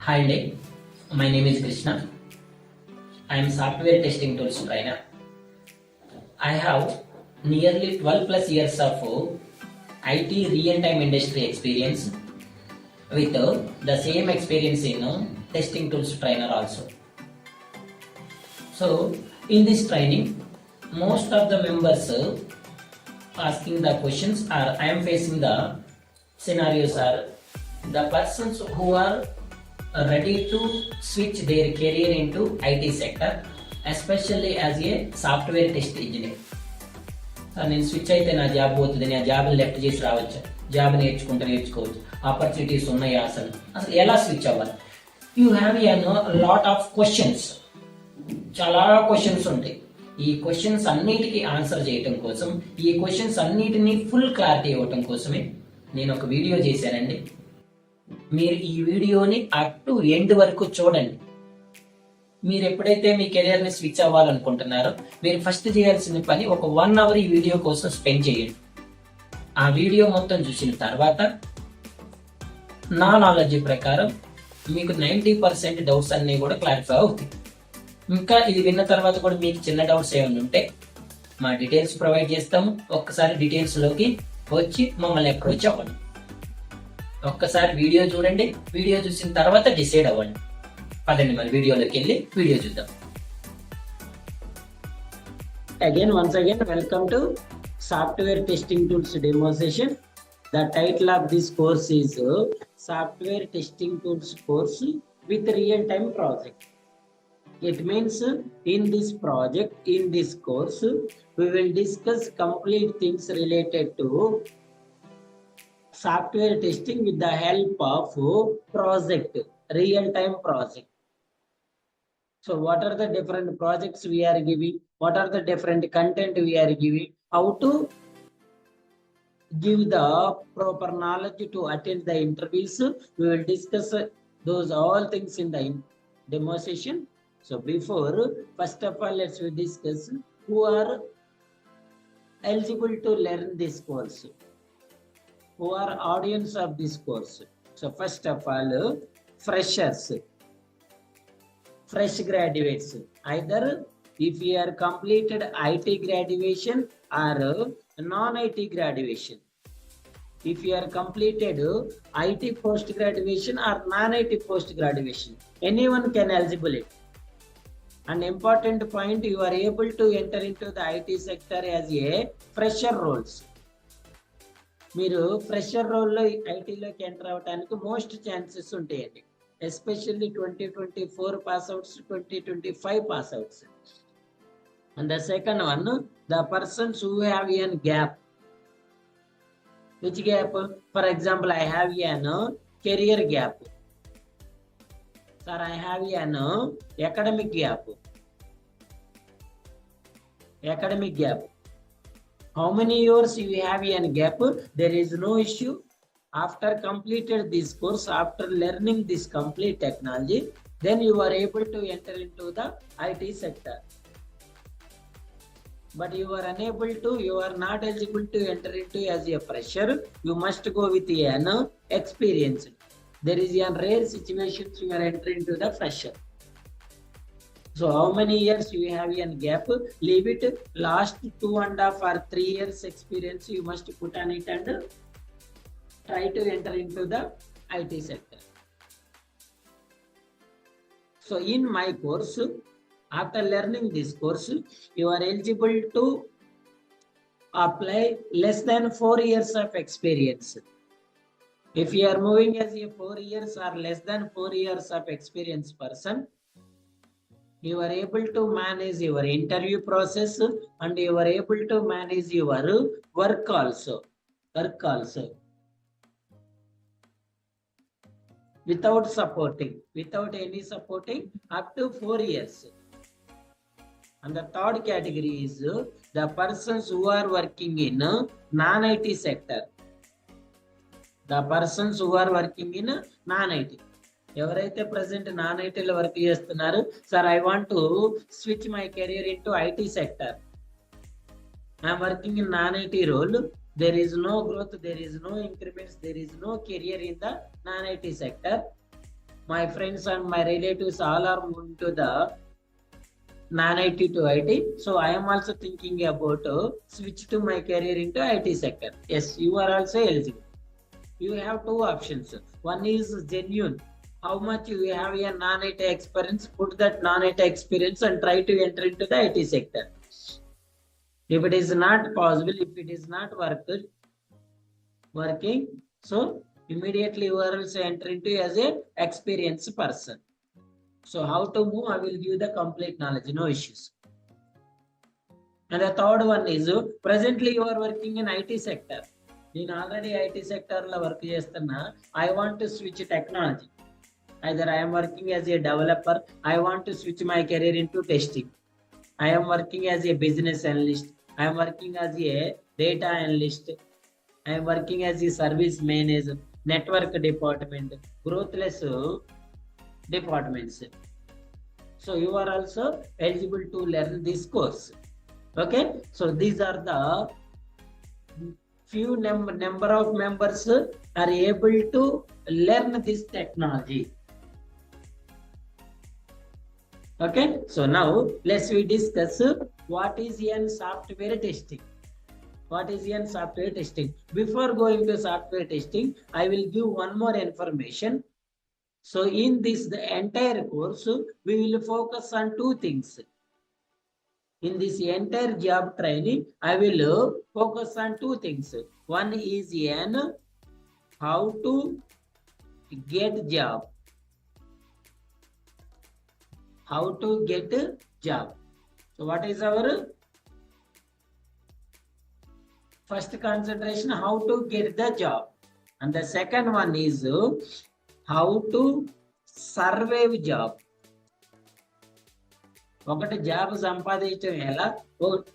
Hi day, my name is Krishna. I am software testing tools trainer. I have nearly 12 plus years of IT real-time industry experience with the same experience in testing tools trainer also. So in this training, most of the members asking the questions are I am facing the scenarios are the persons who are ready to switch their career into IT sector, especially as a software test engineer. Sir నేను switch అయితే నా job పోతుంది, నేను జాబ్ని left చేసి రావచ్చు, job నేర్చుకోవచ్చు, opportunities ఉన్నాయి, అసలు ఎలా స్విచ్ అవ్వాలి? You have a lot of questions, చాలా క్వశ్చన్స్ ఉంటాయి. ఈ క్వశ్చన్స్ అన్నిటికీ ఆన్సర్ చేయటం కోసం, ఈ క్వశ్చన్స్ అన్నిటినీ ఫుల్ క్లారిటీ ఇవ్వటం కోసమే నేను ఒక వీడియో చేశానండి. మీరు ఈ వీడియోని అప్ టు ఎండ్ వరకు చూడండి. మీరు ఎప్పుడైతే మీ కెరియర్ని స్విచ్ అవ్వాలనుకుంటున్నారో మీరు ఫస్ట్ చేయాల్సిన పని ఒక 1 అవర్ ఈ వీడియో కోసం స్పెండ్ చేయండి. ఆ వీడియో మొత్తం చూసిన తర్వాత నా నాలెడ్జ్ ప్రకారం మీకు 90% డౌట్స్ అన్నీ కూడా క్లారిఫై అవుతాయి. ఇంకా ఇది విన్న తర్వాత కూడా మీకు చిన్న డౌట్స్ ఏమైనా ఉంటే మా డీటెయిల్స్ ప్రొవైడ్ చేస్తాము. ఒక్కసారి డీటెయిల్స్లోకి వచ్చి మమ్మల్ని అప్రోచ్ అవ్వండి. ఒక్కసారి వీడియో చూడండి, వీడియో చూసిన తర్వాత డిసైడ్ అవ్వండి. పదండి మరి వీడియోలోకి వెళ్ళి వీడియో చూద్దాం. Once again, welcome to Software Testing Tools Demo Session. The title of this course is Software Testing Tools Course with Real-Time Project. It means in this project, in this course, we will discuss complete things related to software testing with the help of project, real-time project. So what are the different projects we are giving? What are the different content we are giving? How to give the proper knowledge to attend the interviews? We will discuss those all things in the demo session. So before, first of all, let's we discuss who are eligible to learn this course, who are audience of this course. So first of all, freshers, fresh graduates, either if you are completed IT graduation or non-IT graduation. If you are completed IT post graduation or non-IT post graduation, anyone can eligible it. An important point, you are able to enter into the IT sector as a fresher roles. మీరు fresher రోల్లో ఐటీలోకి enter అవ్వడానికి most chances ఉంటాయండి, especially 2024 pass outs, 2025 pass outs. And the second one, the persons who have an gap. Which gap? For example, I have an career gap. Sir, I have an academic gap. Academic gap. How many years you have in gap? There is no issue. After completed this course, after learning this complete technology, then you are able to enter into the IT sector. But you are unable to, you are not eligible to enter into as a fresher. You must go with an experience. There is a rare situations you are entering into the fresher. So how many years you have in gap? Leave it. Last 2.5 or 3 years experience you must put on it and try to enter into the IT sector. So in my course, after learning this course, you are eligible to apply less than 4 years of experience. If you are moving as a 4 years or less than 4 years of experience person, you are able to manage your interview process and you are able to manage your work also. Without any supporting up to 4 years. And the third category is the persons who are working in non-IT sector. The persons who are working in non-IT. ఎవరైతే present non ఐటీలో work చేస్తున్నారు, sir I want to switch my career into IT sector, I'm working in non IT role, there is no growth, there is no increments, there is no career in the non-IT sector. my friends and my relatives all are moving to the non-IT to IT. So I am also thinking about switch to my career into IT sector. Yes, you are also eligible. You have two options. One is genuine. How much you have a non-IT experience, put that non-IT experience and try to enter into the IT sector. If it is not possible, if it is not working, so immediately you are also enter into as a experienced person. So how to move, I will give the complete knowledge, no issues. And the third one is presently you are working in IT sector. నేను already IT సెక్టర్లో work చేస్తున్నా. I want to switch technology. Either I'm working as a developer, I want to switch my career in to testing. I am working as a business analyst. I am working as a data analyst. I am working as a service manager, network department, growthless departments. So you are also eligible to learn this course. Okay. So these are the few number of members are able to learn this technology. Okay, so now let's we discuss what is in software testing. What is in software testing? Before going to software testing, I will give one more information. So in this the entire course, we will focus on two things. In this entire job training, I will focus on two things. One is in how to get job. How to get a job. So what is our first concentration? How to get the job. And the second one is how to survive job. ఒకటి job సంపాదించడం ఎలా,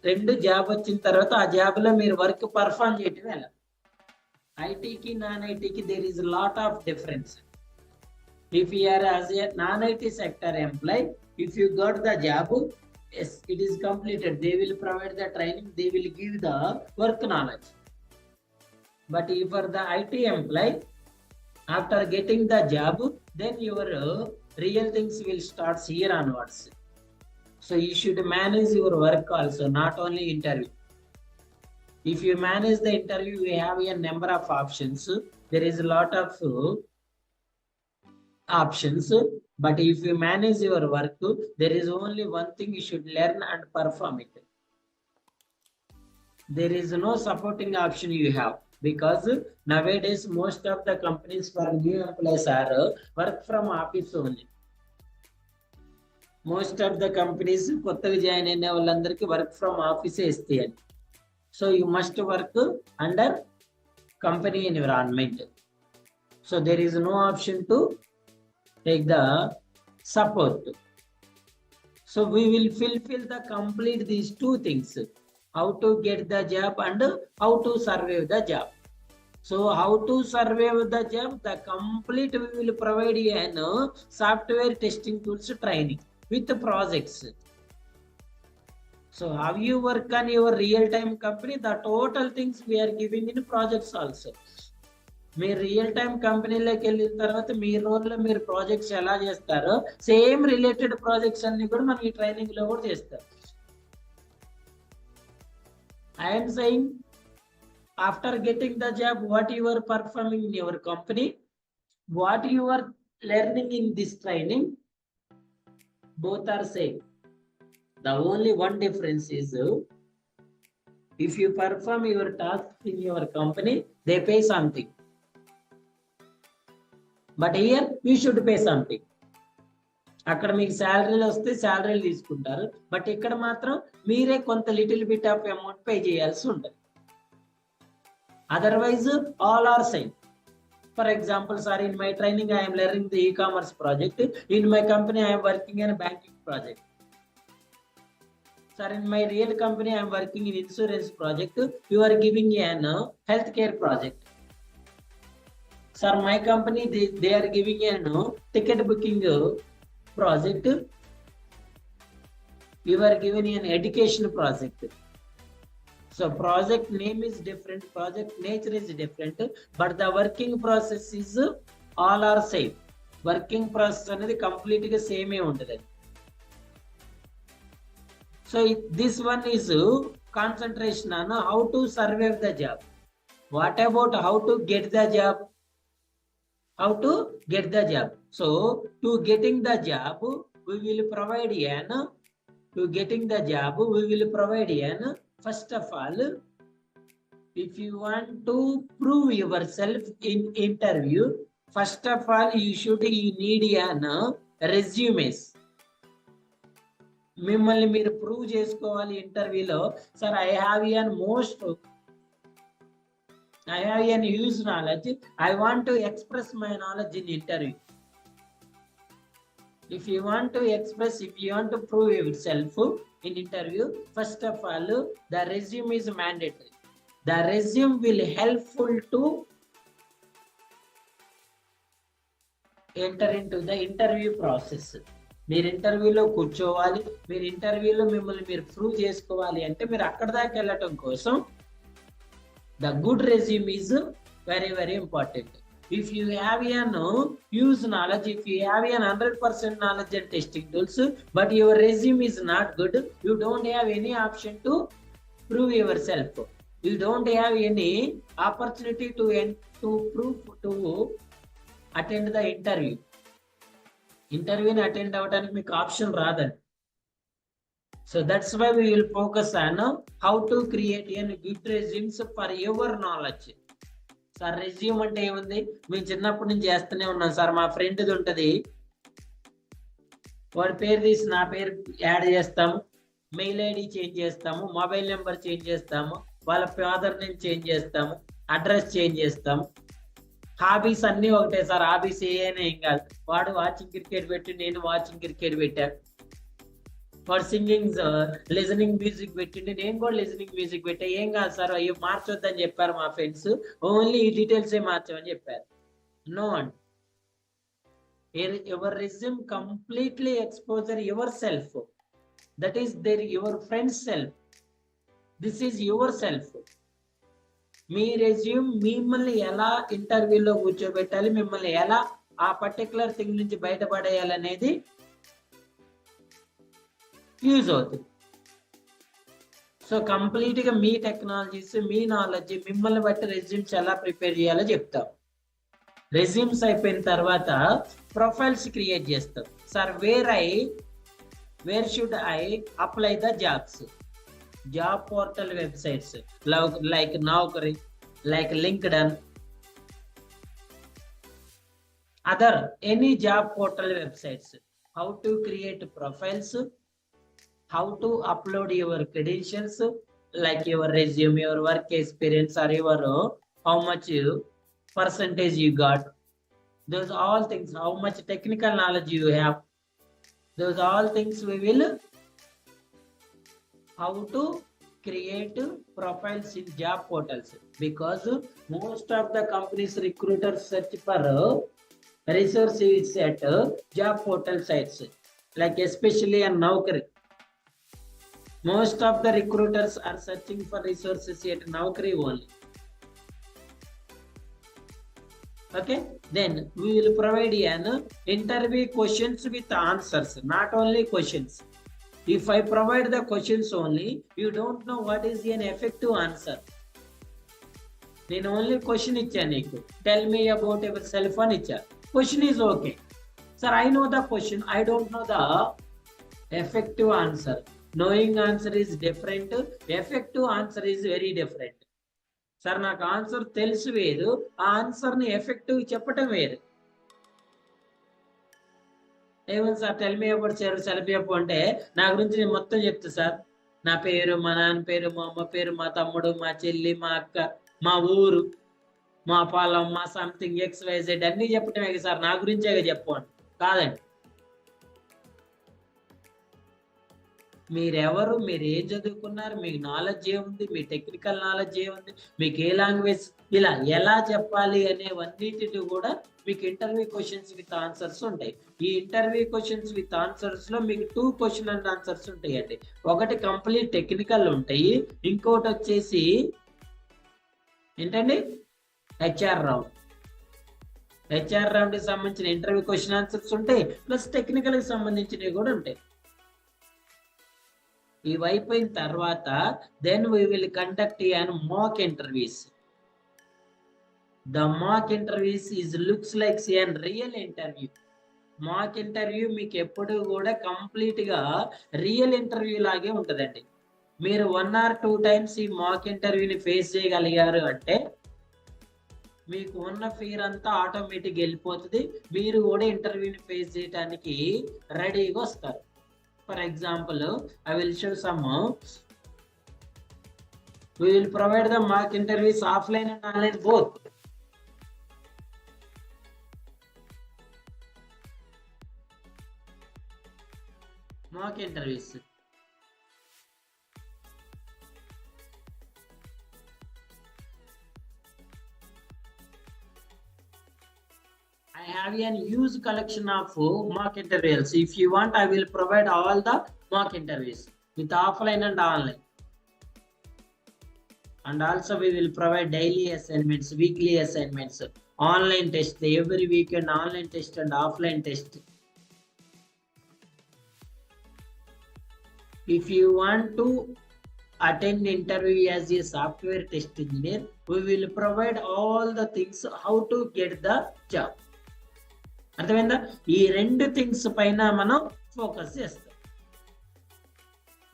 రెండు job వచ్చిన తర్వాత ఆ job లో మీరు work perform చేయటం ఎలా. ఐటీకి నాన్ ఐటీకి there is lot of difference. If you are as a non-IT sector employee, if you got the job, yes, it is completed. They will provide the training. They will give the work knowledge. But if for the IT employee, after getting the job, then your real things will start here onwards. So you should manage your work also, not only interview. If you manage the interview, we have a number of options. There is a lot of options, but if you manage your work, there is only one thing you should learn and perform it. There is no supporting option you have, because nowadays most of the companies for new employees are work from office only. Most of the companies కొత్తగా join అయిన వాళ్ళందరికీ work from ఆఫీసే ఇస్తాయి. So you must work under company environment. So there is no option to take the support. So we will fulfill the complete these two things: how to get the job and how to survive the job. So how to survive the job, the complete we will provide an software testing tools training with projects. So how you work on your real time company, the total things we are giving in projects also. మీరు real time కంపెనీలోకి వెళ్ళిన తర్వాత మీ రోల్లో మీరు projects ఎలా చేస్తారో same related projects అన్ని కూడా మనం ఈ ట్రైనింగ్ లో కూడా చేస్తాం. I'm saying after getting the job, what you are performing in your company, what you are learning in this training, both are same. The only one difference is if you perform your task in your company, they pay something. But here you should pay something. అక్కడ మీకు శాలరీలు వస్తే శాలరీలు తీసుకుంటారు, but ఇక్కడ మాత్రం మీరే కొంత little bit of amount pay చేయాల్సి ఉంటుంది. Otherwise all are same. For example, sir, in my training I am learning the e-commerce project. In my company I am working in a banking project. Sir, in my real company I am working in insurance project. You are giving an healthcare project. Sir, my company they are giving an ticket booking project. You are given an education project. So project name is different, project nature is different, but the working process is all are same. Working process అనేది complete గా సేమే ఉంటుంది. So this one is concentration on how to survive the job. What about how to get the job? How to get the job? So to getting the job, we will provide an, to getting the job, we will provide an, first of all, if you want to prove yourself in interview, first of all, you need an resumes. మిమ్మల్ని మీరు prove చేసుకోవాలి ఇంటర్వ్యూలో. Sir I have an huge knowledge. I want to express my knowledge in interview. If you want to prove yourself in interview, first of all, the resume is mandatory. The resume will helpful to enter into the interview process. మీరు ఇంటర్వ్యూలో కూర్చోవాలి, మీరు ఇంటర్వ్యూలో మిమ్మల్ని మీరు prove చేసుకోవాలి అంటే మీరు అక్కడ దాకా వెళ్ళటం కోసం the good resume is very, very important. If you have an huge knowledge, if you have an 100% knowledge and testing tools, but your resume is not good, you don't have any option to prove yourself. You don't have any opportunity to attend the interview. Interview attend అవడానికి మీకు option రాదండి. So that's why we will focus on how to create a good resumes for your knowledge. Sir resume అంటే ఏముంది? మేము చిన్నప్పటి నుంచి చేస్తూనే ఉన్నాం సార్. మా ఫ్రెండ్ది ఉంటుంది, వాడి పేరు తీసి నా పేరు యాడ్ చేస్తాము, మెయిల్ ఐడి చేంజ్ చేస్తాము, మొబైల్ నెంబర్ చేంజ్ చేస్తాము, వాళ్ళ ఫాదర్ నేమ్ చేంజ్ చేస్తాము, అడ్రస్ చేంజ్ చేస్తాము. హాబీస్ అన్నీ ఒకటే సార్, హాబీస్ ఏం కాదు. వాడు వాచింగ్ క్రికెట్ పెట్టి నేను వాచింగ్ క్రికెట్ పెట్టాను, వాడు సింగింగ్ లిజనింగ్ మ్యూజిక్ పెట్టిండి నేను కూడా లిజనింగ్ మ్యూజిక్ పెట్టా. ఏం కాదు సార్, అయ్యో మార్చొద్దని చెప్పారు మా ఫ్రెండ్స్, ఓన్లీ ఈ డీటెయిల్స్ మార్చమని చెప్పారు. No and your resume completely exposure yourself. That is your friends self. This is yourself. మీ రెజ్యూమ్ మిమ్మల్ని ఎలా ఇంటర్వ్యూలో కూర్చోబెట్టాలి, మిమ్మల్ని ఎలా ఆ పర్టికులర్ థింగ్ నుంచి బయటపడేయాలనేది యూజ్ అవుతుంది. సో కంప్లీట్ గా మీ టెక్నాలజీస్, మీ నాలెడ్జ్, మిమ్మల్ని బట్టి రెజ్యూమ్స్ ఎలా ప్రిపేర్ చేయాలో చెప్తాం. రెజ్యూమ్స్ అయిపోయిన తర్వాత ప్రొఫైల్స్ క్రియేట్ చేస్తాం. Sir where should I apply the jobs? Job portal websites like Naukri, like LinkedIn, other any job portal websites. How to create profiles, how to upload your credentials like your resume, your work experience, or your how much percentage you got, those all things, how much technical knowledge you have, those all things we will how to create profiles in job portals. Because most of the companies recruiters search for resources at job portal sites, like especially on Naukri. Most of the recruiters are searching for resources at Naukri only. Okay, then we will provide an interview questions with answers, not only questions. If I provide the questions only, you don't know what is an effective answer. నేను only question ఇచ్చా నీకు, tell me about your self అని ఇచ్చా. Question is okay sir, I know the question, I don't know the effective answer. Knowing answer is different, effective answer is very different. Sir నాకు answer తెలుసు వేరు, ఆ ఆన్సర్ని effective చెప్పటం వేరు. ఏమని sir tell me about self చెప్పు అంటే నా గురించి నేను మొత్తం చెప్తా సార్. నా పేరు, మా నాన్న పేరు, మా అమ్మ పేరు, మా తమ్ముడు, మా చెల్లి, మా అక్క, మా ఊరు, మా పొలం, మా సంథింగ్ XYZ అన్నీ చెప్పటమే సార్, నా గురించే చెప్పండి. కాదండి, మీరెవరు, మీరు ఏం చదువుకున్నారు, మీకు నాలెడ్జ్ ఏముంది, మీ టెక్నికల్ నాలెడ్జ్ ఏముంది, మీకు ఏ లాంగ్వేజ్, ఇలా ఎలా చెప్పాలి అనేవన్నిటిని కూడా మీకు ఇంటర్వ్యూ క్వశ్చన్స్ విత్ ఆన్సర్స్ ఉంటాయి. ఈ ఇంటర్వ్యూ క్వశ్చన్స్ విత్ ఆన్సర్స్ లో మీకు 2 క్వశ్చన్ అండ్ ఆన్సర్స్ ఉంటాయండి. ఒకటి కంప్లీట్ టెక్నికల్ ఉంటాయి, ఇంకోటి వచ్చేసి ఏంటండి HR రౌండ్. హెచ్ఆర్ రౌండ్ కి సంబంధించిన ఇంటర్వ్యూ క్వశ్చన్ ఆన్సర్స్ ఉంటాయి, ప్లస్ టెక్నికల్ కి సంబంధించినవి కూడా ఉంటాయి. ఇవి అయిపోయిన తర్వాత then we will conduct an mock interviews. The mock interviews is looks like a real interview. Mock interview మీకు ఎప్పుడు కూడా కంప్లీట్ గా రియల్ ఇంటర్వ్యూ లాగే ఉంటదండి. మీరు 1 or 2 టైమ్స్ ఈ మాక్ ఇంటర్వ్యూని ఫేస్ చేయగలిగారు అంటే మీకు ఉన్న ఫియర్ అంతా ఆటోమేటిక్ వెళ్ళిపోతుంది. మీరు కూడా ఇంటర్వ్యూని ఫేస్ చేయడానికి రెడీగా వస్తారు. For example, I will show some. We will provide the mock interviews offline and online both. Mock interviews. I have a huge collection of mock interviews. If you want, I will provide all the mock interviews with offline and online. And also we will provide daily assignments, weekly assignments, online test, every weekend online test and offline test. If you want to attend interview as a software test engineer, we will provide all the things how to get the job. అర్థమైందా? ఈ 2 things పైన మనం focus చేస్తాం.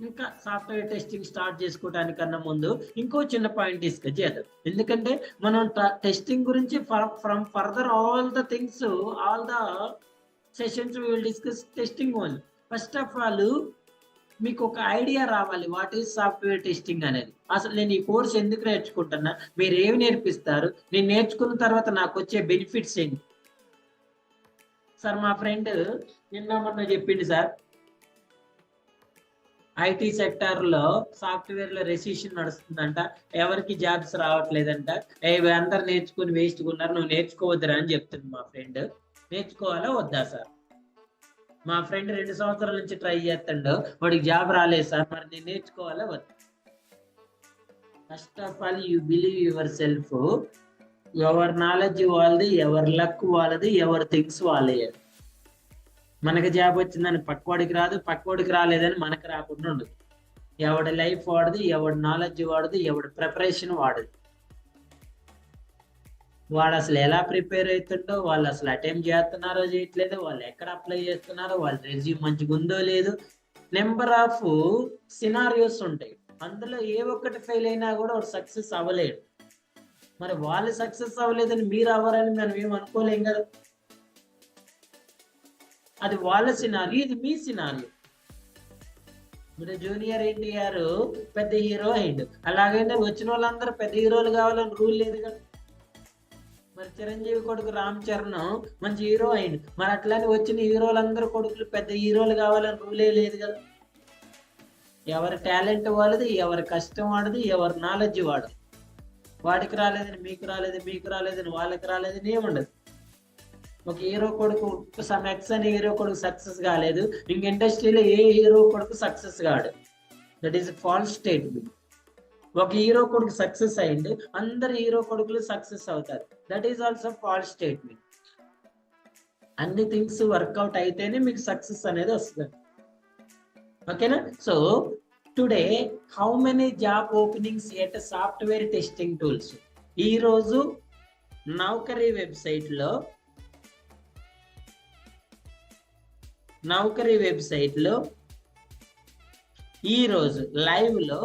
ఇంకా software testing start చేసుకోవడానికన్నా ముందు ఇంకో చిన్న point discuss చేద్దాం. ఎందుకంటే మనం టెస్టింగ్ గురించి from further all the things, all the sessions we will discuss testing only. First of all మీకు ఒక ఐడియా రావాలి, వాట్ ఈస్ సాఫ్ట్వేర్ టెస్టింగ్ అనేది. అసలు నేను ఈ కోర్స్ ఎందుకు నేర్చుకుంటున్నా, మీరు ఏమి నేర్పిస్తారు, నేను నేర్చుకున్న తర్వాత నాకు వచ్చే బెనిఫిట్స్ ఏంటి. సార్ మా ఫ్రెండ్ నిన్న మొన్న చెప్పింది సార్, ఐటీ సెక్టార్లో సాఫ్ట్వేర్లో రెసిషన్ నడుస్తుందంట, ఎవరికి జాబ్స్ రావట్లేదంట, అందరు నేర్చుకుని వేస్ట్గా ఉన్నారు, నువ్వు నేర్చుకోవద్దురా అని చెప్తుంది మా ఫ్రెండ్. నేర్చుకోవాలా వద్దా సార్? మా ఫ్రెండ్ 2 సంవత్సరాల నుంచి ట్రై చేస్తాడు, వాడికి జాబ్ రాలేదు సార్, మరి నేను నేర్చుకోవాలా వద్దా? First of all you believe your self. ఎవరి నాలెడ్జ్ వాళ్ళది, ఎవరి లక్ వాళ్ళది, ఎవరి థింగ్స్ వాళ్ళే. మనకి జాబ్ వచ్చిందని పక్కోడికి రాదు, పక్కోడికి రాలేదని మనకు రాకుండా ఉండదు. ఎవడి లైఫ్ వాడది, ఎవడి నాలెడ్జ్ వాడదు, ఎవడి ప్రిపరేషన్ వాడదు. వాడు అసలు ఎలా ప్రిపేర్ అవుతుండో, వాళ్ళు అసలు అటెంప్ట్ చేస్తున్నారో చేయట్లేదో, వాళ్ళు ఎక్కడ అప్లై చేస్తున్నారో, వాళ్ళ రెజ్యూమ్ మంచిగా ఉందో లేదు, నెంబర్ ఆఫ్ సినారియోస్ ఉంటాయి. అందులో ఏ ఒక్కటి ఫెయిల్ అయినా కూడా వాడు సక్సెస్ అవ్వలేడు. మరి వాళ్ళు సక్సెస్ అవ్వలేదని మీరు అవ్వరని మనం ఏం అనుకోలేం కదా. అది వాళ్ళ సినారియో, ఇది మీ సినారియో. మీరు జూనియర్ ఎన్టీఆర్ పెద్ద హీరో అయిండు, అలాగైనా వచ్చిన వాళ్ళందరూ పెద్ద హీరోలు కావాలని రూల్ లేదు కదా. మరి చిరంజీవి కొడుకు రామ్ చరణ్ మంచి హీరో అయిండు, మరి అట్లానే వచ్చిన హీరోలందరూ కొడుకులు పెద్ద హీరోలు కావాలని రూలే లేదు కదా. ఎవరి టాలెంట్ వాళ్ళది, ఎవరి కష్టం వాడది, ఎవరి నాలెడ్జ్ వాడదు. వాడికి రాలేదని మీకు రాలేదు, మీకు రాలేదని వాళ్ళకి రాలేదని ఏముండదు. ఒక హీరో కొడుకు సమ్ ఎక్స్ అనే హీరో కొడుకు సక్సెస్ కాలేదు, ఇంక ఇండస్ట్రీలో ఏ హీరో కొడుకు సక్సెస్ కాడు. That is false statement. ఒక హీరో కొడుకు సక్సెస్ అయింది, అందరు హీరో కొడుకులు సక్సెస్ అవుతారు. That is also false statement. అన్ని థింగ్స్ వర్కౌట్ అయితేనే మీకు సక్సెస్ అనేది వస్తుంది. ఓకేనా? So today how many job openings at software testing tools. ఈ రోజు నౌకరీ వెబ్సైట్ లో ఈ రోజు లైవ్ లో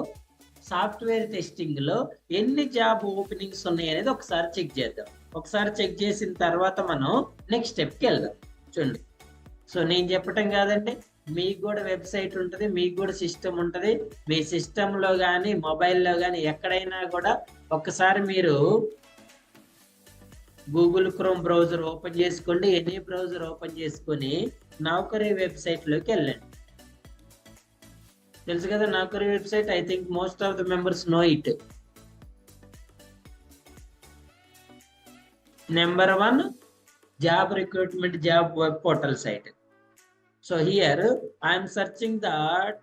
సాఫ్ట్వేర్ టెస్టింగ్ లో ఎన్ని జాబ్ ఓపెనింగ్స్ ఉన్నాయి అనేది ఒకసారి చెక్ చేద్దాం. ఒకసారి చెక్ చేసిన తర్వాత మనం నెక్స్ట్ స్టెప్కి వెళ్దాం. చూడండి, సో నేను చెప్పటం కాదండి, మీకు కూడా వెబ్సైట్ ఉంటుంది, మీకు కూడా సిస్టమ్ ఉంటుంది. మీ సిస్టంలో కానీ మొబైల్లో కానీ ఎక్కడైనా కూడా ఒక్కసారి మీరు గూగుల్ క్రోమ్ బ్రౌజర్ ఓపెన్ చేసుకోండి, ఎనీ బ్రౌజర్ ఓపెన్ చేసుకొని నౌకరీ వెబ్సైట్లోకి వెళ్ళండి. తెలుసు కదా Naukri website, I think most of the members know it. Number 1 job recruitment job web portal site. So here I am searching that.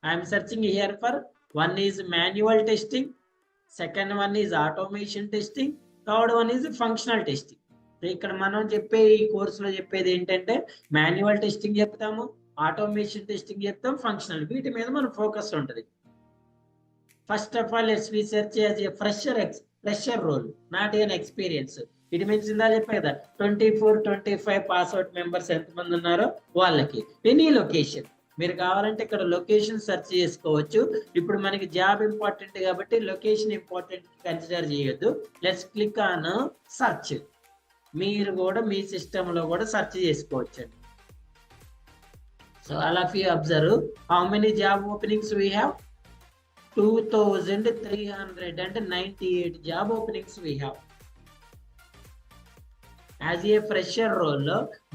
I am searching here for one is manual testing, second one is automation testing, third one is functional testing. ఇక్కడ మనం చెప్పే ఈ కోర్సులో చెప్పేది ఏంటంటే manual testing చెప్తాము, automation testing చెప్తాం, functional, వీటి మీద మన ఫోకస్ ఉంటుంది. First of all let's we search as a fresher role, not an experience. It means ఇందా చెప్పే కదా 24-25 పాస్అవుట్ మెంబర్స్ ఎంతమంది ఉన్నారో వాళ్ళకి ఎనీ లొకేషన్. మీరు కావాలంటే ఇక్కడ లొకేషన్ సెర్చ్ చేసుకోవచ్చు. ఇప్పుడు మనకి జాబ్ ఇంపార్టెంట్ కాబట్టి లొకేషన్ ఇంపార్టెంట్ కన్సిడర్ చేయొద్దు. Let's click on search. మీరు కూడా మీ సిస్టంలో కూడా సెర్చ్ చేసుకోవచ్చు అండి. So all of you observe how many job openings we have. 2398 job openings we have. As a fresher role,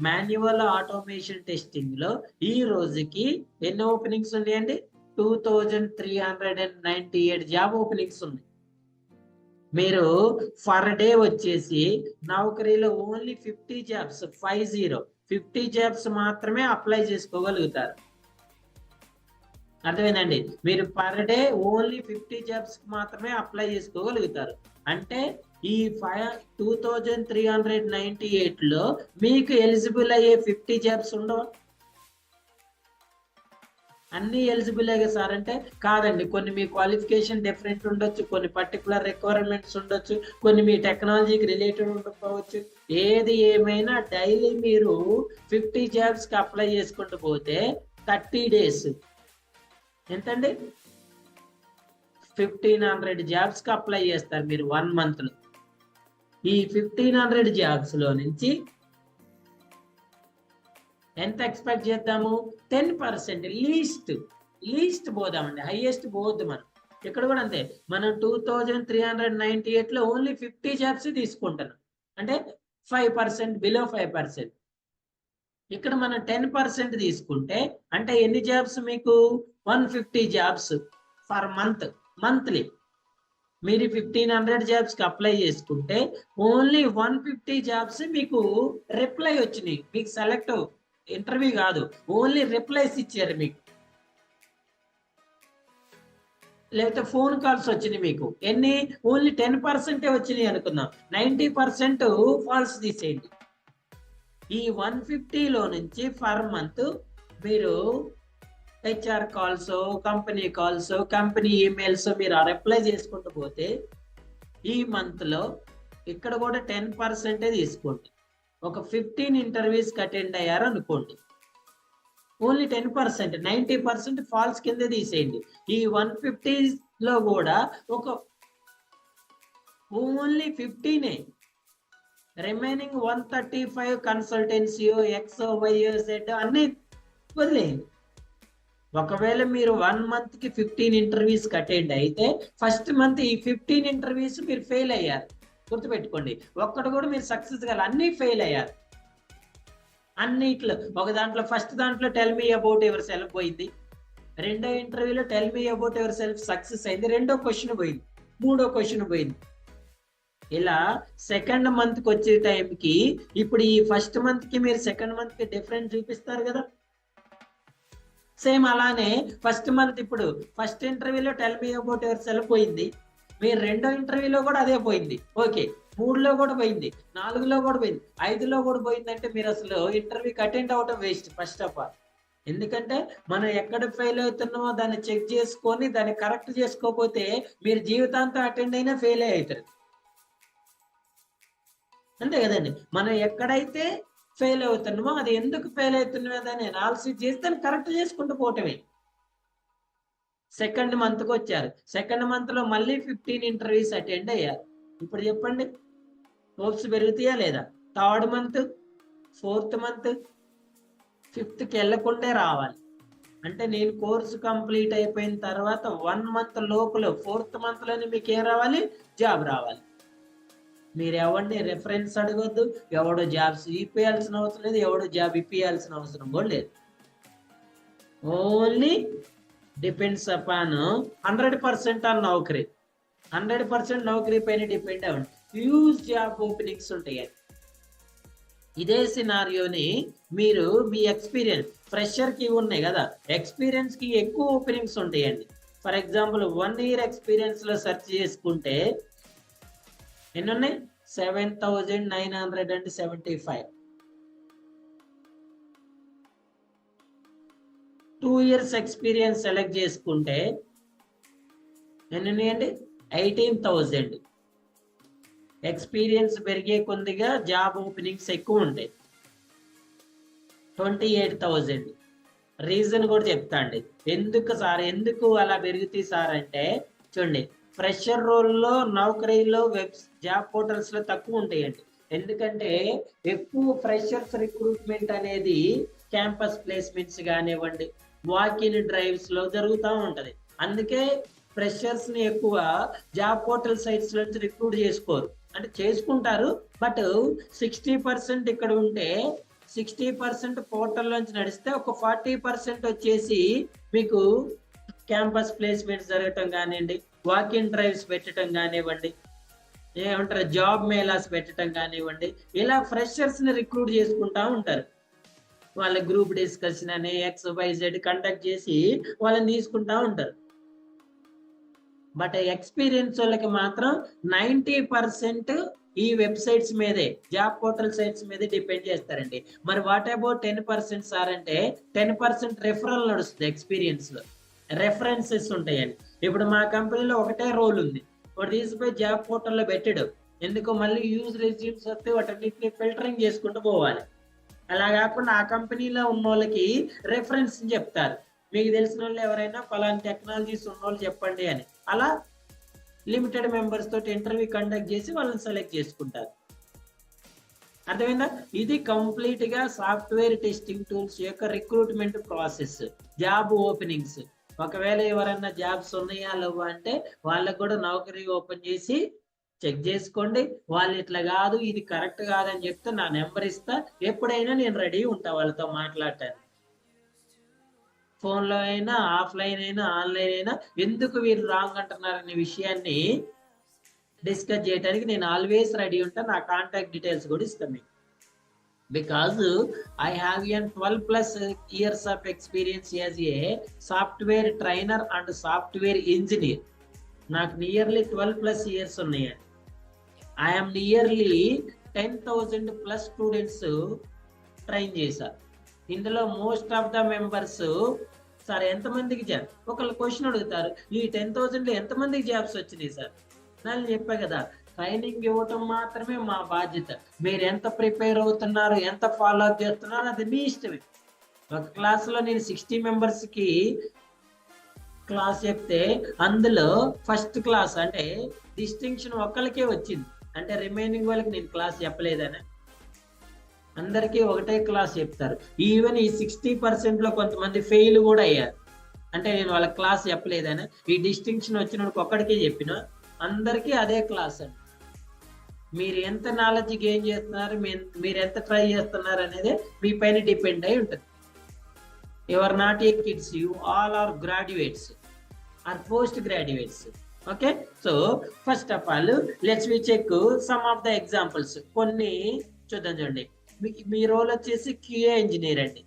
manual automation testing లో ఈ రోజుకి ఎన్ని ఓపెనింగ్స్ ఉన్నాయండి? 2398 జాబ్ ఓపెనింగ్స్ ఉన్నాయి. మీరు ఫర్ డే వచ్చేసి నౌకరీలో ఓన్లీ 50 జాబ్స్ మాత్రమే అప్లై చేసుకోగలుగుతారు. అర్థమైందండి? మీరు పర్ డే ఓన్లీ 50 జాబ్స్ మాత్రమే అప్లై చేసుకోగలుగుతారు. అంటే ఈ 2398 లో మీకు ఎలిజిబుల్ అయ్యే 50 జాబ్స్ ఉండవు. అన్ని ఎలిజిబుల్ అయ్యే సార్ అంటే కాదండి, కొన్ని మీ క్వాలిఫికేషన్ డిఫరెంట్ ఉండొచ్చు, కొన్ని పర్టికులర్ రిక్వైర్మెంట్స్ ఉండొచ్చు, కొన్ని మీ టెక్నాలజీకి రిలేటెడ్ ఉండకపోవచ్చు. ఏది ఏమైనా డైలీ మీరు 50 జాబ్స్ కి అప్లై చేసుకుంటూ పోతే 30 డేస్ ఎంతండి? 1500 జాబ్స్ కి అప్లై చేస్తారు మీరు 1 month లో. ఈ 1500 జాబ్స్ లో నుంచి ఎంత ఎక్స్పెక్ట్ చేద్దాము? 10%, లీస్ట్ పోదామండి, హైయెస్ట్ పోవద్దు. మనం ఇక్కడ కూడా అంతే. మనం 2398 లో ఓన్లీ 50 జాబ్స్ తీసుకుంటున్నాం, అంటే 5%, బిలో 5%. ఇక్కడ మనం 10% తీసుకుంటే అంటే ఎన్ని జాబ్స్ మీకు? 150 జాబ్స్ ఫర్ మంత్లీ. మీరు 1500 జాబ్స్ కి అప్లై చేసుకుంటే ఓన్లీ 150 జాబ్స్ మీకు రిప్లై వచ్చినాయి. మీకు సెలెక్ట్ ఇంటర్వ్యూ కాదు, ఓన్లీ రిప్లైస్ ఇచ్చారు మీకు, లేకపోతే ఫోన్ కాల్స్ వచ్చినాయి మీకు. ఎన్ని? ఓన్లీ 10% వచ్చినాయి అనుకుందాం. 90% ఫాల్స్ తీసేయండి. ఈ 150లో నుంచి ఫర్ మంత్ మీరు HR calls, company calls, company emails మీరు రిప్లై చేసుకుంటూ పోతే ఈ మంత్ లో ఇక్కడ కూడా 10% తీసుకోండి. ఒక 15 ఇంటర్వ్యూస్ అటెండ్ అయ్యారు అనుకోండి, ఓన్లీ 10%, 90% ఫాల్స్ కింద తీసేయండి. ఈ 150 లో కూడా ఒక only 15 remaining 135 consultancy, X, Y, Z అన్ని వదిలేయండి. ఒకవేళ మీరు 1 month కి 15 ఇంటర్వ్యూస్ అటెండ్ అయితే ఫస్ట్ మంత్ ఈ 15 ఇంటర్వ్యూస్ మీరు ఫెయిల్ అయ్యారు. గుర్తుపెట్టుకోండి, ఒక్కటి కూడా మీరు సక్సెస్ కాదు, అన్ని ఫెయిల్ అయ్యారు. అన్నిట్లో ఒక దాంట్లో ఫస్ట్ దాంట్లో tell me about your self పోయింది, రెండో ఇంటర్వ్యూలో tell me about your self success అయింది, రెండో క్వశ్చన్ పోయింది, మూడో క్వశ్చన్ పోయింది. ఇలా సెకండ్ మంత్ కి వచ్చే టైంకి ఇప్పుడు ఈ ఫస్ట్ మంత్ కి మీరు సెకండ్ మంత్ కి డిఫరెన్స్ చూపిస్తారు కదా. సేమ్ అలానే ఫస్ట్ మంత్ ఇప్పుడు ఫస్ట్ ఇంటర్వ్యూలో tell me about your self పోయింది, మీరు రెండో ఇంటర్వ్యూలో కూడా అదే పోయింది. ఓకే, 3లో కూడా పోయింది, 4లో కూడా పోయింది, 5లో కూడా పోయిందంటే మీరు అసలు ఇంటర్వ్యూకి అటెండ్ అవటం వేస్ట్ ఫస్ట్ ఆఫ్ ఆల్. ఎందుకంటే మనం ఎక్కడ ఫెయిల్ అవుతున్నామో దాన్ని చెక్ చేసుకొని దాన్ని కరెక్ట్ చేసుకోకపోతే మీరు జీవితాంతం అటెండ్ అయినా ఫెయిల్ అవుతారు. అంతే కదండి. మనం ఎక్కడైతే ఫెయిల్ అవుతున్నామో అది ఎందుకు ఫెయిల్ అవుతున్నామో దాన్ని అనాలిసిస్ చేసి దాన్ని కరెక్ట్ చేసుకుంటూ పోవటమే. సెకండ్ మంత్కి వచ్చారు, సెకండ్ మంత్ లో మళ్ళీ 15 ఇంటర్వ్యూస్ అటెండ్ అయ్యారు. ఇప్పుడు చెప్పండి, హోప్స్ పెరుగుతాయా లేదా? థర్డ్ మంత్, ఫోర్త్ మంత్, ఫిఫ్త్కి వెళ్ళకుండే రావాలి. అంటే నేను కోర్సు కంప్లీట్ అయిపోయిన తర్వాత 1 month లోపల 4th month లోనే మీకు ఏం రావాలి? జాబ్ రావాలి. మీరు ఎవరిని రెఫరెన్స్ అడగొద్దు, ఎవడో జాబ్స్ ఇప్పియాల్సిన అవసరం లేదు, ఎవడో జాబ్ ఇప్పియాల్సిన అవసరం కూడా లేదు. ఓన్లీ డిపెండ్స్ అపాన్ 100% ఆన్ నౌకరీ. 100% నౌకరీ పైన డిపెండ్ అవ్వండి. హ్యూజ్ జాబ్ ఓపెనింగ్స్ ఉంటాయి. ఇదే సినారియోని మీరు మీ ఎక్స్పీరియన్స్ ఫ్రెషర్ కి ఉన్నాయి కదా, ఎక్స్పీరియన్స్ కి ఎక్కువ ఓపెనింగ్స్ ఉంటాయండి. ఫర్ ఎగ్జాంపుల్ 1 year ఎక్స్పీరియన్స్ లో సెర్చ్ చేసుకుంటే ఎన్ని ఉన్నాయి? 7,975. 2 years ఎక్స్పీరియన్స్ సెలెక్ట్ చేసుకుంటే ఎన్ని ఉన్నాయండి? 18,000. ఎక్స్పీరియన్స్ పెరిగే కొద్దిగా జాబ్ ఓపెనింగ్స్ ఎక్కువ ఉంటాయి. 28,000. రీజన్ కూడా చెప్తా అండి, ఎందుకు అలా పెరుగుతాయి సార్ అంటే, చూడండి ఫ్రెషర్ రోల్లో నౌకరీలో జాబ్ పోర్టల్స్ లో తక్కువ ఉంటాయండి. ఎందుకంటే ఎక్కువ ఫ్రెషర్స్ రిక్రూట్మెంట్ అనేది క్యాంపస్ ప్లేస్మెంట్స్ కానివ్వండి, వాక్ ఇన్ డ్రైవ్స్ లో జరుగుతూ ఉంటది. అందుకే ఫ్రెషర్స్ ని ఎక్కువ జాబ్ పోర్టల్ సైట్స్ నుంచి రిక్రూట్ చేసుకోరు. అంటే చేసుకుంటారు, బట్ 60% ఇక్కడ ఉంటే 60% పోర్టల్ నుంచి నడిస్తే ఒక 40% వచ్చేసి మీకు క్యాంపస్ ప్లేస్మెంట్స్ జరగటం కానివ్వండి, వాక్ ఇన్ డ్రైవ్స్ పెట్టడం కానివ్వండి, ఏమంటారు జాబ్ మేళాస్ పెట్టడం కానివ్వండి, ఇలా ఫ్రెషర్స్ ని రిక్రూట్ చేసుకుంటా ఉంటారు. వాళ్ళ గ్రూప్ డిస్కషన్ అని XYZ కండక్ట్ చేసి వాళ్ళని తీసుకుంటా ఉంటారు. బట్ ఎక్స్పీరియన్స్ వాళ్ళకి మాత్రం 90% ఈ వెబ్సైట్స్ మీదే, జాబ్ పోర్టల్ సైట్స్ మీదే డిపెండ్ చేస్తారండి. మరి వాట్ అబౌట్ 10% సార్ అంటే 10% రెఫరల్ నడుస్తుంది. ఎక్స్పీరియన్స్ లో రెఫరెన్సెస్ ఉంటాయండి. ఇప్పుడు మా కంపెనీలో ఒకటే రోల్ ఉంది, వాడు తీసిపోయి జాబ్ పోర్టల్లో పెట్టాడు. ఎందుకు? మళ్ళీ యూజ్ రెజ్యూమ్స్ వస్తే వాటిని ఫిల్టరింగ్ చేసుకుంటూ పోవాలి. అలా కాకుండా ఆ కంపెనీలో ఉన్న వాళ్ళకి రెఫరెన్స్ చెప్తారు, మీకు తెలిసిన వాళ్ళు ఎవరైనా పలానా టెక్నాలజీస్ ఉన్న వాళ్ళు చెప్పండి అని. అలా లిమిటెడ్ మెంబర్స్ తోటి ఇంటర్వ్యూ కండక్ట్ చేసి వాళ్ళని సెలెక్ట్ చేసుకుంటారు. అర్థమైందా? ఇది కంప్లీట్ గా సాఫ్ట్వేర్ టెస్టింగ్ టూల్స్ యొక్క రిక్రూట్మెంట్ ప్రాసెస్. జాబ్ ఓపెనింగ్స్, ఒకవేళ ఎవరైనా జాబ్స్ ఉన్నాయా లేవా అంటే వాళ్ళకు కూడా నౌకరీ ఓపెన్ చేసి చెక్ చేసుకోండి. వాళ్ళు ఇట్లా కాదు, ఇది కరెక్ట్ కాదని చెప్తే నా నెంబర్ ఇస్తా, ఎప్పుడైనా నేను రెడీ ఉంటా వాళ్ళతో మాట్లాడటానికి. ఫోన్లో అయినా, ఆఫ్లైన్ అయినా, ఆన్లైన్ అయినా, ఎందుకు వీరు రాంగ్ అంటున్నారనే విషయాన్ని డిస్కస్ చేయడానికి నేను ఆల్వేస్ రెడీ ఉంటా. నా కాంటాక్ట్ డీటెయిల్స్ కూడా ఇస్తాను మీకు. Because I have 12+ years of experience as a software trainer and software engineer. నాకు నియర్లీ 12+ years ఉన్నాయి. ఐఎమ్ నియర్లీ 10,000+ స్టూడెంట్స్ ట్రైన్ చేశారు. ఇందులో most of the members sir ఎంతమందికి జాబ్, ఒకళ్ళు క్వశ్చన్ అడుగుతారు, ఈ 10,000 ఎంతమందికి జాబ్స్ వచ్చినాయి సార్? నేను చెప్పా కదా, ట్రైనింగ్ ఇవ్వటం మాత్రమే మా బాధ్యత. మీరు ఎంత ప్రిపేర్ అవుతున్నారు, ఎంత ఫాలో అప్ చేస్తున్నారు, అది మీ ఇష్టమే. ఒక క్లాస్లో నేను 60 మెంబర్స్కి క్లాస్ చెప్తే అందులో ఫస్ట్ క్లాస్ అంటే డిస్టింక్షన్ ఒక్కరికే వచ్చింది. అంటే రిమైనింగ్ వాళ్ళకి నేను క్లాస్ చెప్పలేదని, అందరికీ ఒకటే క్లాస్ చెప్తారు. ఈవెన్ ఈ 60% లో కొంతమంది ఫెయిల్ కూడా అయ్యారు. అంటే నేను వాళ్ళ క్లాస్ చెప్పలేదని, ఈ డిస్టింక్షన్ వచ్చిన ఒక్కడికే చెప్పిన, అందరికీ అదే క్లాస్ అండి. మీరు ఎంత నాలెడ్జ్ గెయిన్ చేస్తున్నారు, మీరు ఎంత ట్రై చేస్తున్నారు అనేది మీ పైన డిపెండ్ అయి ఉంటుంది. Your not a kids, you all are graduates or post graduates. Okay, so first of all let's we check some of the examples. కొన్ని చూద్దాం. చూడండి, మీ రోల్ వచ్చేసి QA ఇంజనీర్ అండి.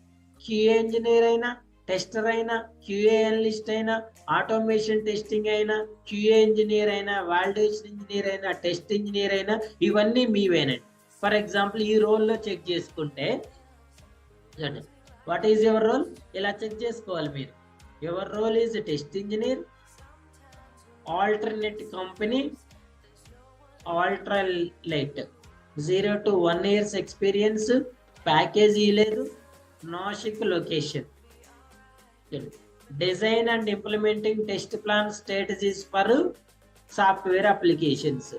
QA ఇంజనీర్ అయినా, టెస్టర్ అయినా, QA అనలిస్ట్ అయినా, automation testing అయినా, QA ఇంజనీర్ అయినా, వాలిడేషన్ ఇంజనీర్ అయినా, టెస్ట్ ఇంజనీర్ అయినా, ఇవన్నీ మీవేనండి. ఫర్ ఎగ్జాంపుల్ ఈ రోల్లో చెక్ చేసుకుంటే చూడండి, వాట్ ఈజ్ యువర్ రోల్? ఇలా చెక్ చేసుకోవాలి మీరు. Your role is test engineer, alternate company, ultralight, 0 to 1 years experience, package లేదు, Nashik location. Design and implementing test plan strategies for software applications,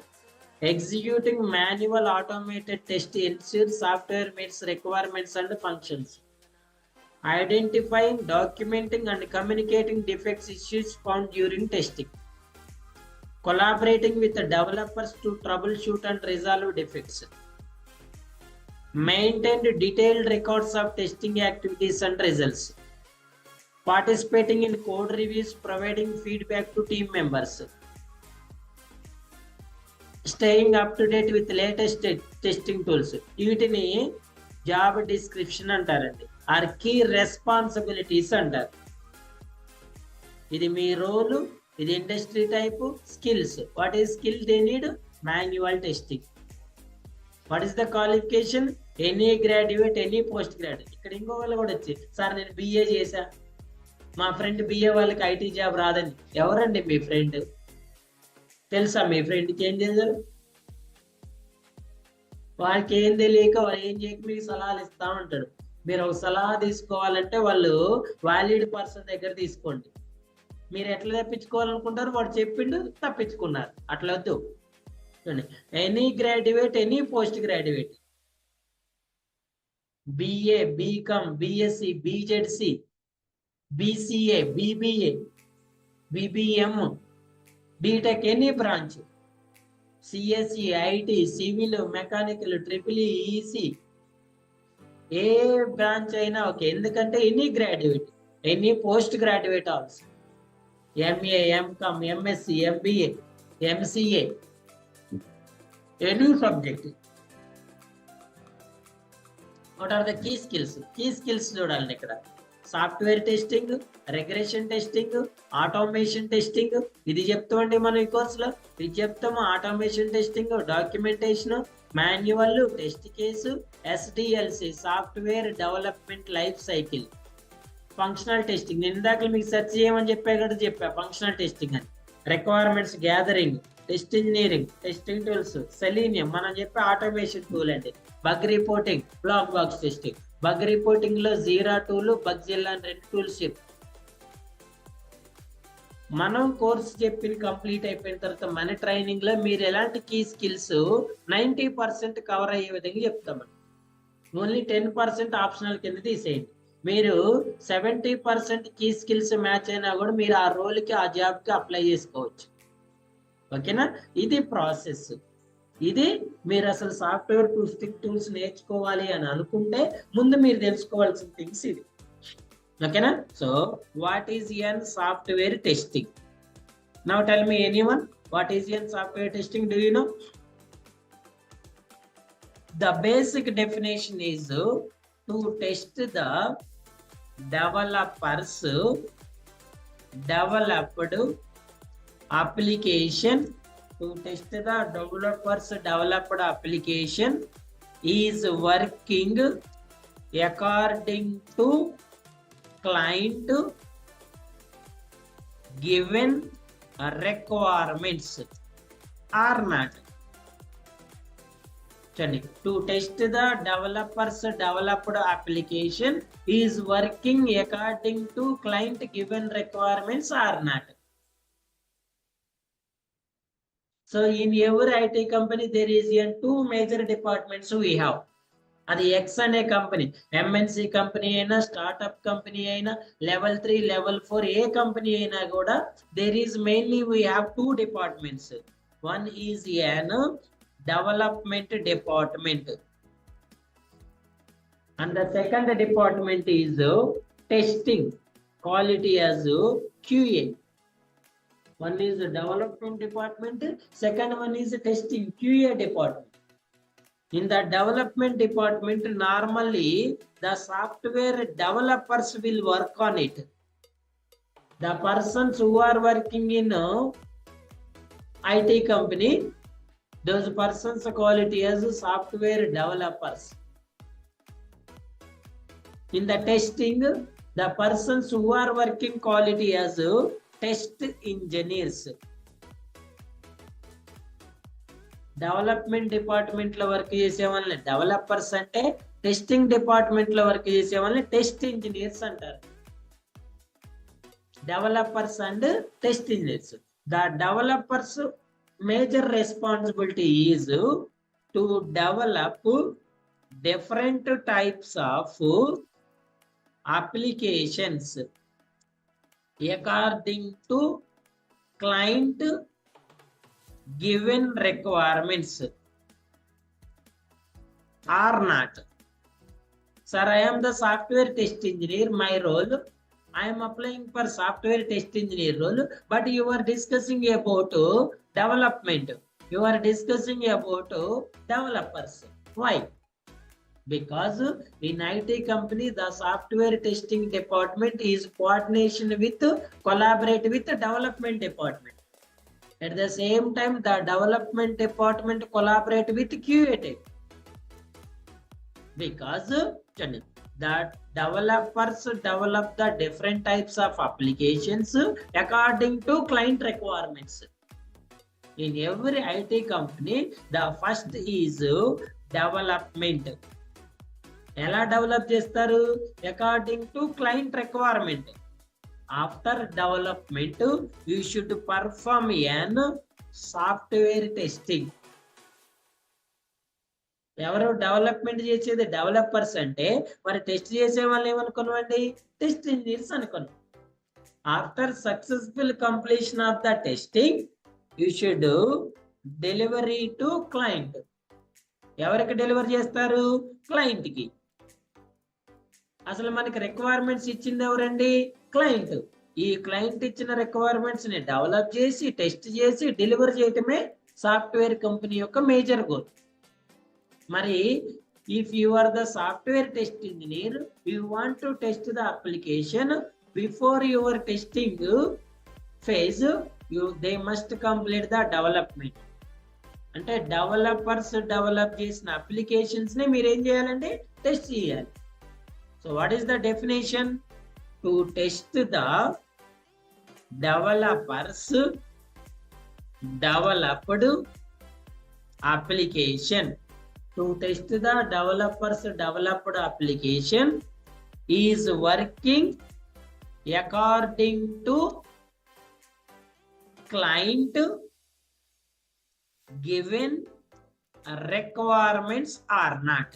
executing manual automated test ensure software meets requirements and functions, identifying, documenting and communicating defects issues found during testing, collaborating with the developers to troubleshoot and resolve defects, maintained detailed records of testing activities and results, participating in code reviews, providing feedback to team members, staying up to date with latest testing tools. వీటిని job description అంటారండి, are key responsibilities అంటారు. ఇది మీ role, ఇది industry type. Skills, what is skill they need? Manual testing. What is the qualification? Any graduate, any post graduate. ఇక్కడ ఇంకో వాళ్ళు కూడా వచ్చి, సార్ నేను బిఏ చేశా, మా ఫ్రెండ్ బిఏ వాళ్ళకి ఐటీ జాబ్ రాదని. ఎవరండి మీ ఫ్రెండ్? తెలుసా మీ ఫ్రెండ్కి ఏం చేశారు? వాడికి ఏం తెలియక వాడు ఏం చేయక మీకు సలహాలు ఇస్తా ఉంటాడు. మీరు ఒక సలహా తీసుకోవాలంటే వాళ్ళు వాలిడ్ పర్సన్ దగ్గర తీసుకోండి. మీరు ఎట్లా తప్పించుకోవాలనుకుంటారు? వాడు చెప్పిండు, తప్పించుకున్నారు. అట్లా వద్దు. Any graduate, any post graduate, BA, BCom, BSc, BZC, BCA, BBA, BBM, BTech, any branch, CSC, IT, civil, mechanical, triple EC, ఏ బ్రాంచ్ అయినా ఓకే. ఎందుకంటే any graduate, any post graduate also, MA, MCom, MSc, MBA, MCA, any subject. What are the key skills? Key skills చూడాలి ఇక్కడ. Software testing, regression testing, automation testing. ఇది చెప్తామండి మనం ఈ కోర్సులో. ఇది చెప్తాము. Automation testing, documentation, manual, test case, SDLC, software development life cycle, functional testing. నేను ఇందాక మీకు సెర్చ్ చేయమని చెప్పా ఫంక్షనల్ టెస్టింగ్ అని. Requirements gathering, test engineering, testing tools, Selenium మనం చెప్పే ఆటోమేషన్ టూల్ అండి. Bug reporting, black box testing. Bug reporting లో జీరా టూల్, బగ్ జిల్లా అని 2 టూల్స్ మనం కోర్స్ చెప్పి కంప్లీట్ అయిపోయిన తర్వాత మన ట్రైనింగ్ లో మీరు ఎలాంటి కీ స్కిల్స్ 90% కవర్ అయ్యే విధంగా చెప్తామండి. ఓన్లీ 10% ఆప్షనల్ కింద తీసేయండి. మీరు 70% కీ స్కిల్స్ మ్యాచ్ అయినా కూడా మీరు ఆ రోల్కి, ఆ జాబ్కి అప్లై చేసుకోవచ్చు. ఓకేనా? ఇది ప్రాసెస్. ఇది మీరు అసలు సాఫ్ట్వేర్ టూల్స్ నేర్చుకోవాలి అని అనుకుంటే ముందు మీరు తెలుసుకోవాల్సిన థింగ్స్ ఇది. ఓకేనా? So what is an software testing? Now tell me anyone, what is an software testing? Do you know? The basic definition is to test the developers developed application. To test the developers developed application is working according to client given requirements or not. To test the developers developed application is working according to client given requirements or not. So in every IT company there is 2 major departments we have. అది X అనే company, MNC company అయినా, startup company అయినా, level 3, level 4 ఏ company అయినా కూడా there is mainly we have 2 departments. One is an development department and the second department is testing, quality as QA. One is the development department, second one is the testing, QA department. In the development department, normally the software developers will work on it. The persons who are working in IT company, those persons quality as software developers. In the testing, the persons who are working quality as test engineers. Development department లో work చేసే వాళ్ళని developers అంటే, testing department లో work చేసే వాళ్ళని test engineers అంటారు. Developers and test engineers. The developers major responsibility is to develop different types of applications according to client given requirements or not. Sir, I am the software test engineer. My role, I am applying for software test engineer role, but you are discussing about development. You are discussing about developers. Why? Because in IT company, the software testing department is coordination with, collaborate with the development department. At the same time, the development department collaborate with QA tech. Because the developers develop the different types of applications according to client requirements. In every IT company, the first is development. ఎలా develop చేస్తారు? According to client requirement. After development you should perform an software testing. ఎవరు development చేసేది? Developers. అంటే మరి test చేసే వాళ్ళు ఏమనుకున్నామండి? Test engineers అనుకున్నాం. After successful completion of the testing you should delivery to client. ఎవరికి డెలివరీ చేస్తారు? క్లయింట్ కి. అసలు మనకి రిక్వైర్మెంట్స్ ఇచ్చింది ఎవరండి? క్లయింట్. ఈ క్లయింట్ ఇచ్చిన రిక్వైర్మెంట్స్ ని డెవలప్ చేసి, టెస్ట్ చేసి, డెలివర్ చేయటమే సాఫ్ట్వేర్ కంపెనీ యొక్క మేజర్ గోల్. మరి if you are the software test engineer, you want to test the application before your testing phase, they must complete the development. అంటే developers develop చేసిన అప్లికేషన్స్ ని మీరు ఏం చేయాలంటే టెస్ట్ చేయాలి. So what is the definition? To test the developers developed application. To test the developers developed application is working according to client given requirements or not.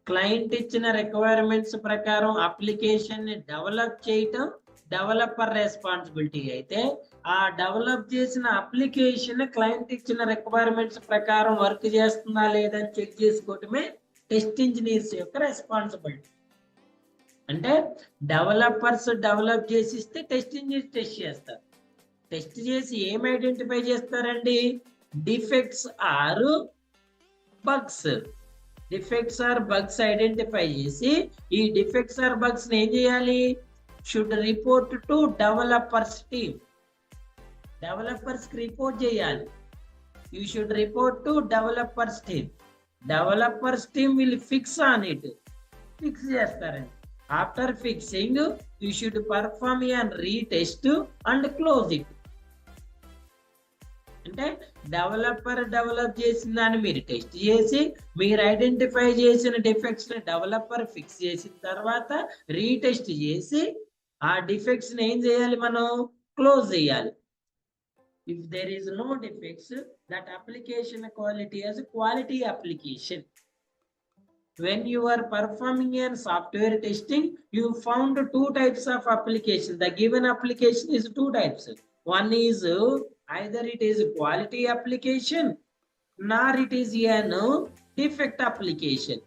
Client ఇచ్చిన requirements ప్రకారం application ని డెవలప్ చేయటం developer responsibility అయితే, ఆ develop చేసిన application client ఇచ్చిన requirements ప్రకారం work చేస్తుందా లేదని చెక్ చేసుకోవటమే టెస్ట్ ఇంజనీర్స్ యొక్క రెస్పాన్సిబిలిటీ. అంటే డెవలపర్స్ డెవలప్ చేసిస్తే టెస్ట్ ఇంజనీర్స్ టెస్ట్ చేస్తారు. టెస్ట్ చేసి ఏం ఐడెంటిఫై చేస్తారండి? Defects or bugs. Defects or bugs identify చేసి, ఈ డిఫెక్ట్స్ ఆర్ బగ్స్ ఏం చేయాలి? Should report to developers team. Developers కి రిపోర్ట్ చేయాలి. You should report to developers team. Developers team will fix on it. Fix చేస్తారండి. After fixing you should perform and retest and close it. అంటే developer develop చేసిన దాన్ని మీరు test చేసి, మీరు identify చేసిన డిఫెక్ట్స్ ని డెవలపర్ ఫిక్స్ చేసిన తర్వాత రీటెస్ట్ చేసి, ఆ డిఫెక్ట్స్ ని ఏం చేయాలి? మనం క్లోజ్ చేయాలి. If there is no defects, that application quality as quality application. When you are performing a software testing, you found two types of application. The given application is two types. One is either it is quality application, nor it is an defect application.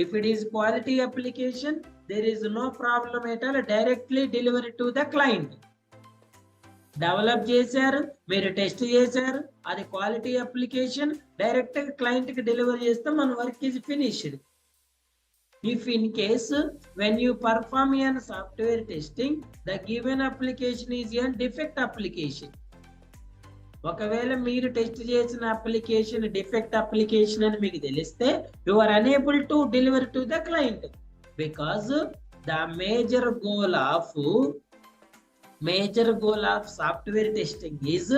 If it is quality application, there is no problem at all. Directly deliver it to the client. Develop చేశారు, మీరు test చేశారు, అది quality application, direct client కి delivery చేస్తే మన work is finished. If in case when you perform a software testing, the given application is a defect application. ఒకవేళ మీరు test చేసిన అప్లికేషన్ డిఫెక్ట్ అప్లికేషన్ అని మీకు తెలిస్తే, you are unable to deliver to the client. Because the major goal of software testing is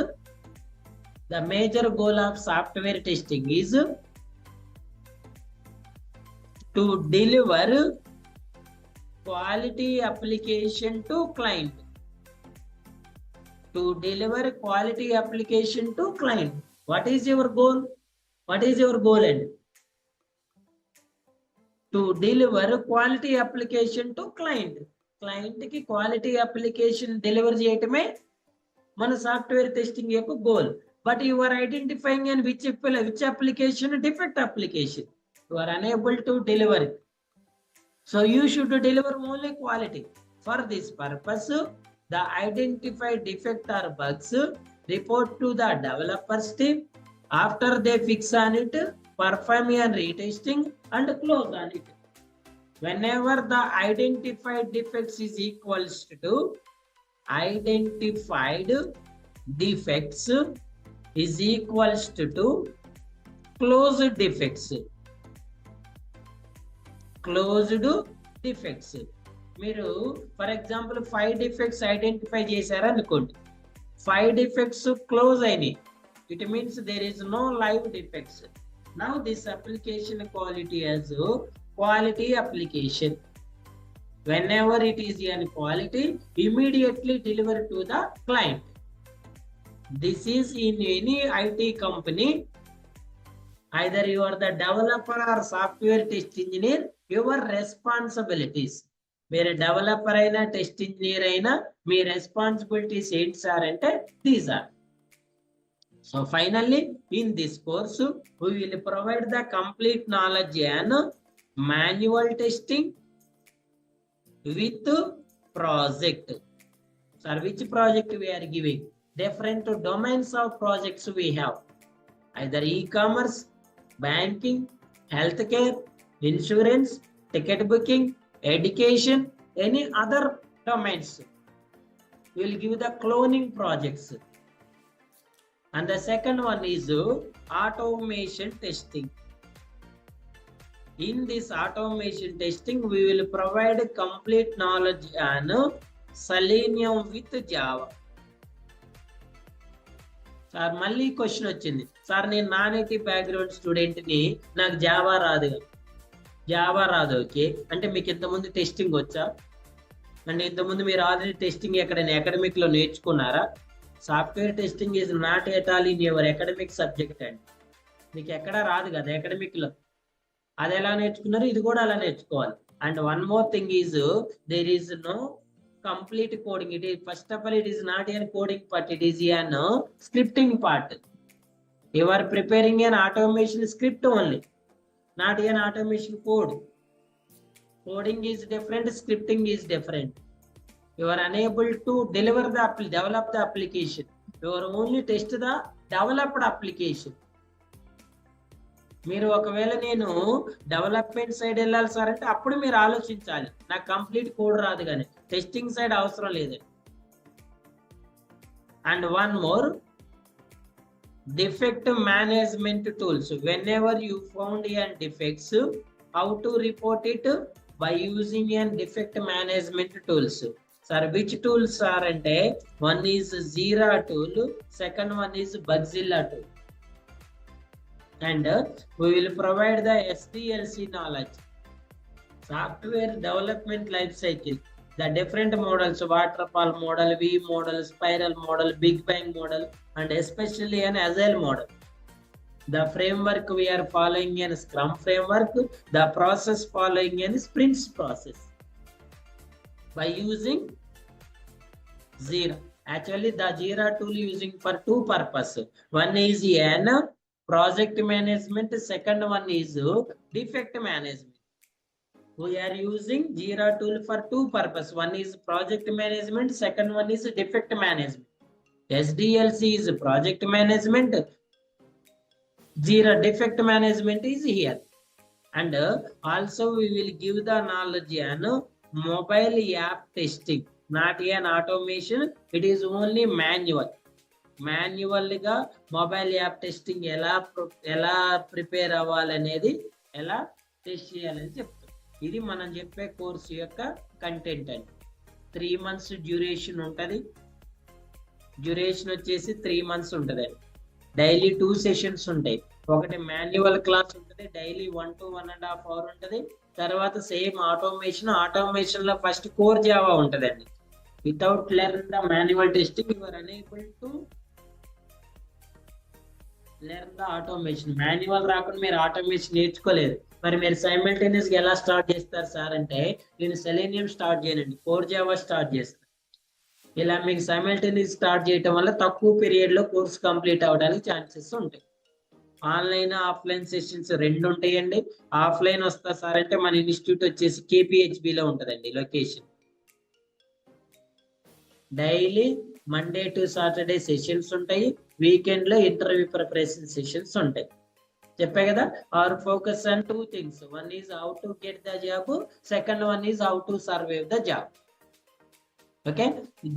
to deliver quality application to client. To deliver quality application to client. What is your goal? And to deliver quality application to client. Client ki quality application deliver cheyatame mana software testing yokka goal. But you are identifying in which application? Defect application. You are unable to deliver it. So you should deliver only quality. For this purpose, the identified defect or bugs report to the developers team. After they fix on it, perform a retesting and close on it. Whenever the identified defects is equals to identified defects is equals to closed defects. Closed defects. మీరు for example 5 defects identify చేశారు అనుకోండి, 5 defects close అయినాయి. It means there is no live defects. Now this application quality as quality application. Whenever it is in quality, immediately deliver to the client. This is in any IT company. Either you are the developer or software test engineer, your responsibilities. మీరు developer అయినా test engineer అయినా మీ responsibilities ఏంటి sir అంటే these are. So finally, in this course, we will provide the complete knowledge and manual testing with project. Sir, which project we are giving? Different domains of projects we have. Either e-commerce, banking, healthcare, insurance, ticket booking, education, any other domains. We will give the cloning projects. And the second one is automation testing. In this automation testing, we will provide complete knowledge on Selenium with Java. Sir మళ్ళీ question వచ్చింది, sir నేను non IT background స్టూడెంట్ని, నాకు Java రాదు. Java రాదు, okay. అంటే మీకు ఇంతకుముందు టెస్టింగ్ వచ్చా? అంటే ఇంతకుముందు మీరు ఆల్రెడీ టెస్టింగ్ ఎక్కడైనా అకాడమిక్లో నేర్చుకున్నారా? Software testing is not at all in your academic subject అండి. మీకు ఎక్కడా రాదు కదా అకాడమిక్లో. అది ఎలా నేర్చుకున్నారు, ఇది కూడా అలా నేర్చుకోవాలి. And one more thing is there is no complete coding. It is, first of all, it is not a coding part, it is an scripting part. You are preparing an automation script only, not an automation code. Coding is different, scripting is different. You are unable to develop the application. You are only test the developed application. మీరు ఒకవేళ నేను development side వెళ్ళాలి sir అంటే అప్పుడు మీరు ఆలోచించాలి, నాకు complete code రాదు కానీ టెస్టింగ్ సైడ్ అవసరం లేదు. And one more, defect management tools. Whenever you found an defects, how to report it by using an defect management tools. Sir which tools sir అంటే one is Jira tool, second one is Bugzilla tool. And we will provide the SDLC knowledge, software development life cycle, the different models, waterfall model, V model, spiral model, Big Bang model, and especially an agile model. The framework we are following in Scrum framework, the process following in sprints process by using Jira. Actually, the Jira tool using for two purposes. One is an project management, second one is defect management. We are using Jira tool for two purposes. One is project management, second one is defect management. SDLC is project management, Jira defect management is here. And also we will give the knowledge on mobile app testing, not an automation, it is only manual. మాన్యువల్గా mobile app testing ఎలా prepare అవ్వాలనేది, ఎలా test చేయాలని చెప్తాం. ఇది మనం చెప్పే course యొక్క content అండి. 3 months డ్యూరేషన్ ఉంటుంది. డ్యూరేషన్ వచ్చేసి 3 months ఉంటుంది. డైలీ 2 sessions ఉంటాయి. ఒకటి మాన్యువల్ క్లాస్ ఉంటుంది, డైలీ 1 to 1.5 hours ఉంటుంది. తర్వాత సేమ్ ఆటోమేషన్ లో ఫస్ట్ కోర్ జావా ఉంటుందండి. Without learn the manual testing you are unable to learn the automation. Manual రాకుండా మీరు ఆటోమేషన్ నేర్చుకోలేరు. మరి మీరు సైమల్టేనియస్ గా ఎలా స్టార్ట్ చేస్తారు సార్ అంటే, నేను సెలీనియం స్టార్ట్ చేయనండి, కోర్ జావా స్టార్ట్ చేస్తాను. ఇలా మీకు సైమల్టేనియస్ స్టార్ట్ చేయడం వల్ల తక్కువ పీరియడ్ లో కోర్స్ కంప్లీట్ అవడానికి ఛాన్సెస్ ఉంటాయి. ఆన్లైన్ ఆఫ్లైన్ సెషన్స్ 2 ఉంటాయండి. ఆఫ్లైన్ వస్తా సార్ అంటే మన ఇన్స్టిట్యూట్ వచ్చేసి KPHB లో ఉంటుందండి location. Daily Monday to Saturday sessions ఉంటాయి. వీకెండ్ లో ఇంటర్వ్యూ ప్రిపరేషన్ సెషన్స్ ఉంటాయి. చెప్పే కదా, are focus on 2 things. One is how to get the job, second one is how to survive the job. Okay,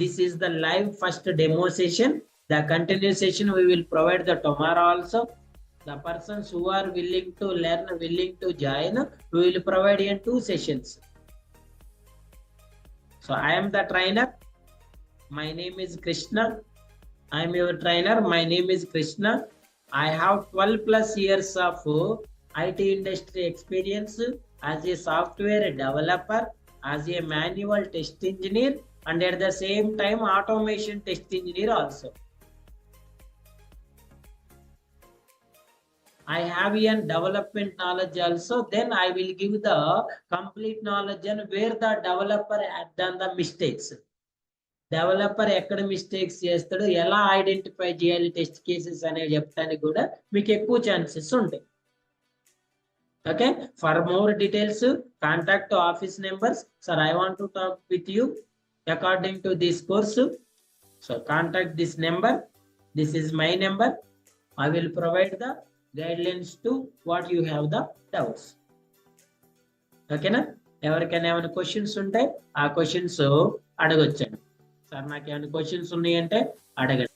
this is the live first demo session. The continuous session we will provide the tomorrow also. The persons who are willing to learn, willing to join, we will provide in 2 sessions. So I am the trainer. My name is Krishna. I am your trainer. My name is Krishna. I have 12 plus years of IT industry experience as a software developer, as a manual test engineer, and at the same time automation test engineer also. I have a development knowledge also. Then I will give the complete knowledge and where the developer had done the mistakes. Developer ఎక్కడ mistakes చేస్తాడో, ఎలా identify చేయాలి test cases అనేవి చెప్తానికి కూడా మీకు ఎక్కువ chances ఉంటాయి. Okay, for more details contact office numbers. Sir I want to talk with you according to this course. So contact this number. This is my number. I will provide the guidelines to what you have the doubts. ఓకేనా, ఎవరికైనా ఏమైనా questions ఉంటే ఆ questions అడగొచ్చండి. Sir నాకు ఏమైనా questions ఉన్నాయంటే అడగండి.